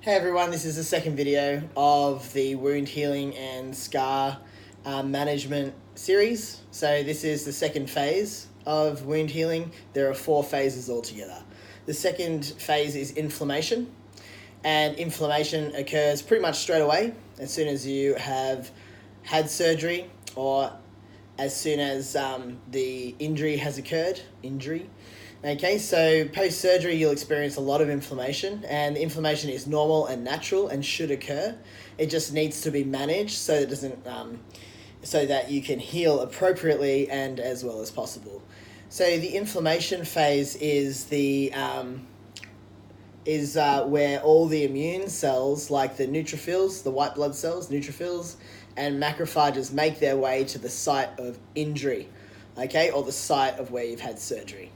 Hey everyone, this is the second video of the wound healing and scar management series. So this is the second phase of wound healing. There are 4 phases altogether. The second phase is inflammation, and inflammation occurs pretty much straight away as soon as you have had surgery or as soon as the injury has occurred. Okay, so post-surgery you'll experience a lot of inflammation, and inflammation is normal and natural and should occur. It just needs to be managed so that it doesn't, so that you can heal appropriately and as well as possible. So the inflammation phase is where all the immune cells, like the neutrophils, the white blood cells, neutrophils, and macrophages make their way to the site of injury, okay, or the site of where you've had surgery.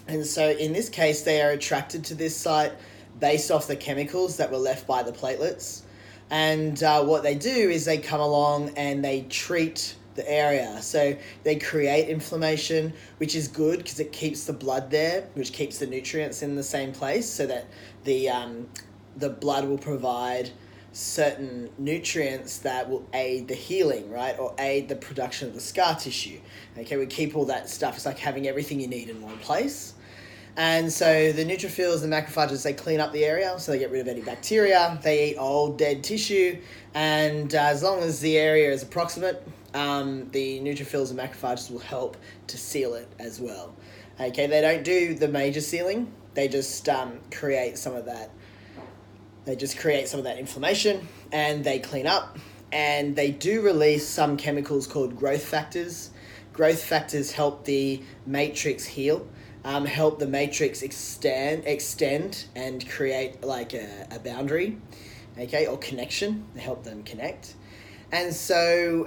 And so in this case, they are attracted to this site based off the chemicals that were left by the platelets. And what they do is they come along and they treat the area. So they create inflammation, which is good because it keeps the blood there, which keeps the nutrients in the same place so that the blood will provide certain nutrients that will aid the healing, right? Or aid the production of the scar tissue. Okay, we keep all that stuff. It's like having everything you need in one place. And so the neutrophils and macrophages, they clean up the area, so they get rid of any bacteria, they eat old dead tissue, and as long as the area is approximate, the neutrophils and macrophages will help to seal it as well. Okay, they don't do the major sealing, they just create some of that. They just create some of that inflammation, and they clean up, and they do release some chemicals called growth factors. Growth factors help the matrix heal, help the matrix extend and create like a boundary, okay, or connection. They help them connect. And so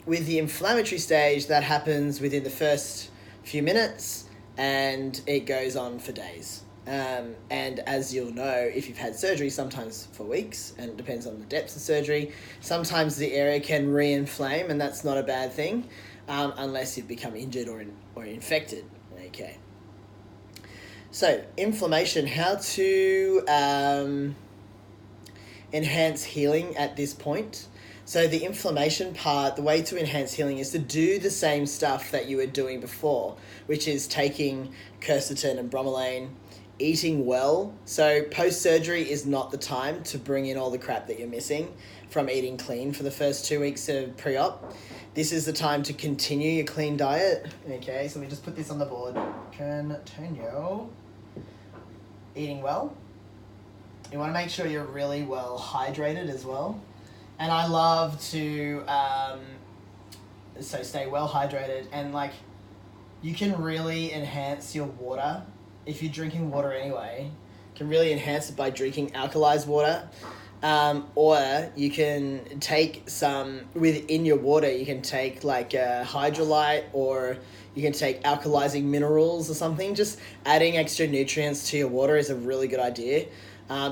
with the inflammatory stage, that happens within the first few minutes, and it goes on for days. And as you'll know, if you've had surgery, sometimes for weeks, and it depends on the depth of surgery, sometimes the area can re-inflame, and that's not a bad thing, unless you've become injured or infected. Okay. So, inflammation, how to enhance healing at this point. So the inflammation part, the way to enhance healing is to do the same stuff that you were doing before, which is taking quercetin and bromelain, eating well. So post-surgery is not the time to bring in all the crap that you're missing from eating clean for the first 2 weeks of pre-op. This is the time to continue your clean diet. Okay, so we just put this on the board. Continue eating well. You want to make sure you're really well hydrated as well. And I love to so stay well hydrated, and like you can really enhance your water. If you're drinking water anyway, you can really enhance it by drinking alkalized water. Or you can take some, within your water, you can take like a hydrolyte, or you can take alkalizing minerals or something. Just adding extra nutrients to your water is a really good idea.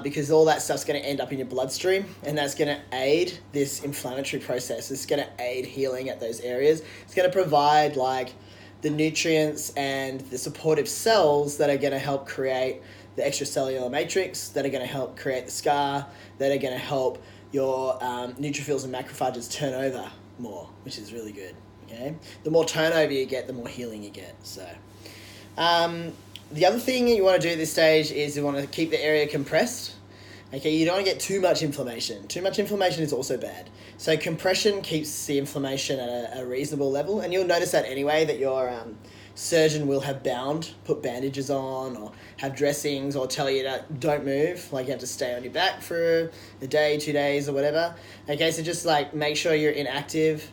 Because all that stuff's going to end up in your bloodstream, and that's going to aid this inflammatory process. It's going to aid healing at those areas. It's going to provide like the nutrients and the supportive cells that are going to help create the extracellular matrix, that are going to help create the scar, that are going to help your neutrophils and macrophages turn over more, which is really good. Okay, the more turnover you get, the more healing you get. So. The other thing you want to do at this stage is you want to keep the area compressed. Okay, you don't want to get too much inflammation. Too much inflammation is also bad. So compression keeps the inflammation at a reasonable level, and you'll notice that anyway, that your surgeon will have put bandages on, or have dressings, or tell you that don't move, like you have to stay on your back for a day, 2 days, or whatever. Okay, so just like make sure you're inactive.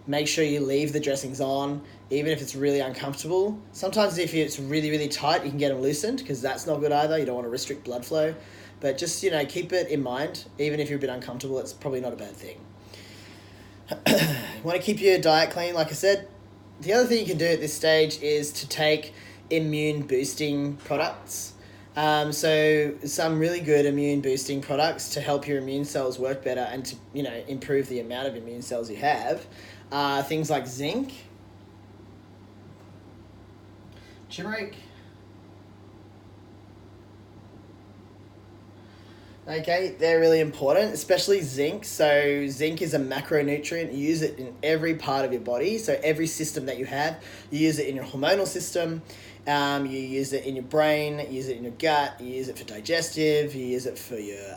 Make sure you leave the dressings on, even if it's really uncomfortable. Sometimes if it's really, really tight, you can get them loosened, because that's not good either. You don't want to restrict blood flow. But just, keep it in mind. Even if you're a bit uncomfortable, it's probably not a bad thing. You want to keep your diet clean, like I said. The other thing you can do at this stage is to take immune boosting products. So some really good immune boosting products to help your immune cells work better and to, improve the amount of immune cells you have. Things like zinc, turmeric, Okay, they're really important, especially zinc. So zinc is a macronutrient. You use it in every part of your body. So every system that you have, you use it in your hormonal system. You use it in your brain. You use it in your gut. You use it for digestive. You use it for your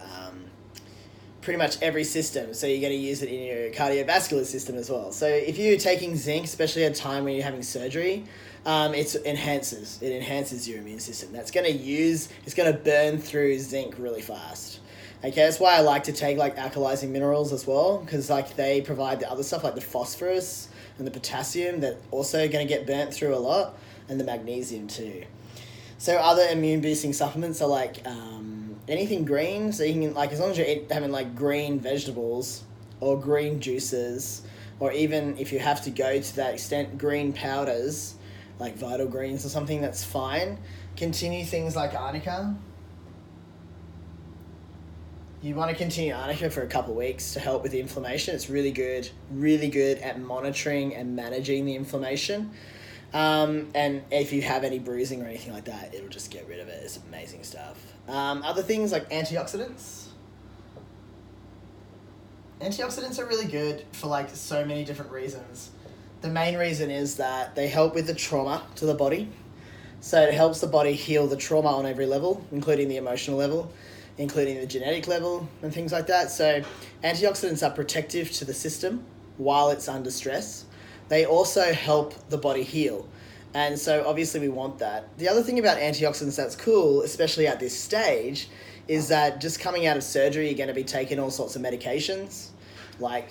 pretty much every system. So you're going to use it in your cardiovascular system as well. So if you're taking zinc, especially at a time when you're having surgery, it enhances your immune system. It's going to burn through zinc really fast. Okay, that's why I like to take like alkalizing minerals as well, because like they provide the other stuff like the phosphorus and the potassium that also going to get burnt through a lot, and the magnesium too. So other immune boosting supplements are like anything green. So you can, like, as long as you're having like green vegetables or green juices, or even if you have to go to that extent, green powders like Vital Greens or something, that's fine. Continue things like arnica. You want to continue arnica for a couple of weeks to help with the inflammation. It's really good at monitoring and managing the inflammation. And if you have any bruising or anything like that, it'll just get rid of it. It's amazing stuff. Other things like antioxidants. Antioxidants are really good for like so many different reasons. The main reason is that they help with the trauma to the body. So it helps the body heal the trauma on every level, including the emotional level, including the genetic level and things like that. So antioxidants are protective to the system while it's under stress. They also help the body heal. And so obviously we want that. The other thing about antioxidants that's cool, especially at this stage, is that just coming out of surgery, you're going to be taking all sorts of medications like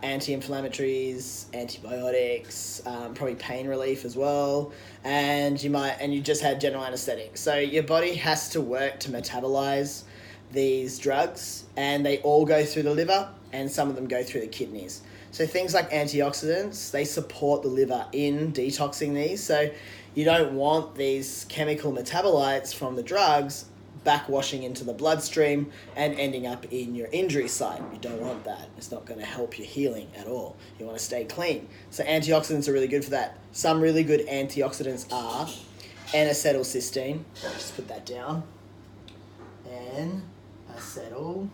anti-inflammatories, antibiotics, probably pain relief as well, and you just had general anesthetic. So your body has to work to metabolize these drugs, and they all go through the liver, and some of them go through the kidneys. So things like antioxidants, they support the liver in detoxing these. So you don't want these chemical metabolites from the drugs backwashing into the bloodstream and ending up in your injury site. You don't want that. It's not going to help your healing at all. You want to stay clean. So antioxidants are really good for that. Some really good antioxidants are N-acetylcysteine. Just put that down. N-acetylcysteine.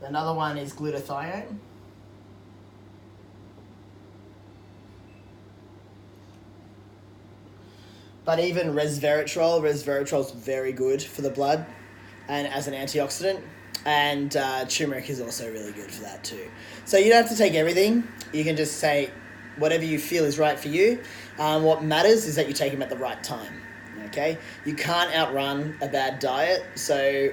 Another one is glutathione. But even resveratrol is very good for the blood and as an antioxidant. And turmeric is also really good for that too. So you don't have to take everything. You can just say whatever you feel is right for you. What matters is that you take them at the right time. Okay? You can't outrun a bad diet. So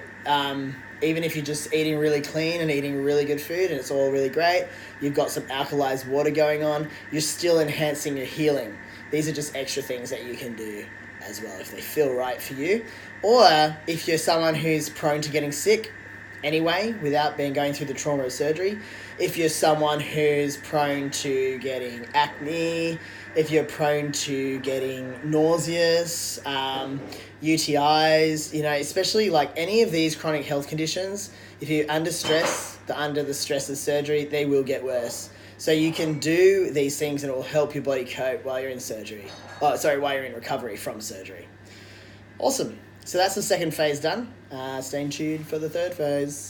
even if you're just eating really clean and eating really good food and it's all really great, you've got some alkalized water going on, you're still enhancing your healing. These are just extra things that you can do as well if they feel right for you. Or if you're someone who's prone to getting sick anyway without going through the trauma of surgery, if you're someone who's prone to getting acne, if you're prone to getting nauseous, UTIs, especially like any of these chronic health conditions, if you're under stress, under the stress of surgery, they will get worse. So you can do these things and it will help your body cope while you're in while you're in recovery from surgery. Awesome. So that's the second phase done. Stay tuned for the third phase.